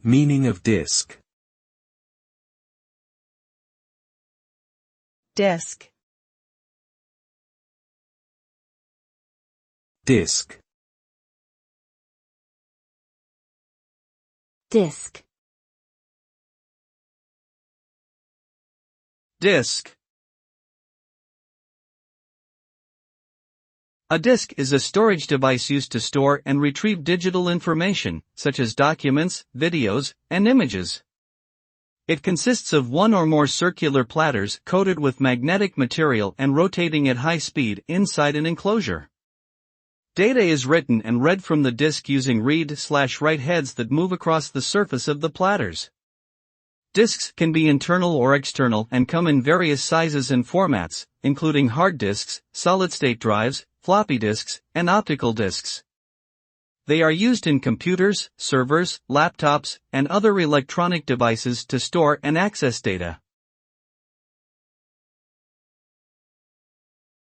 Meaning of disk. Disk. Disk. Disk. Disk. A disk is a storage device used to store and retrieve digital information, such as documents, videos, and images. It consists of one or more circular platters coated with magnetic material and rotating at high speed inside an enclosure. Data is written and read from the disk using read/write heads that move across the surface of the platters. Disks can be internal or external and come in various sizes and formats, including hard disks, solid-state drives, floppy disks, and optical disks. They are used in computers, servers, laptops, and other electronic devices to store and access data.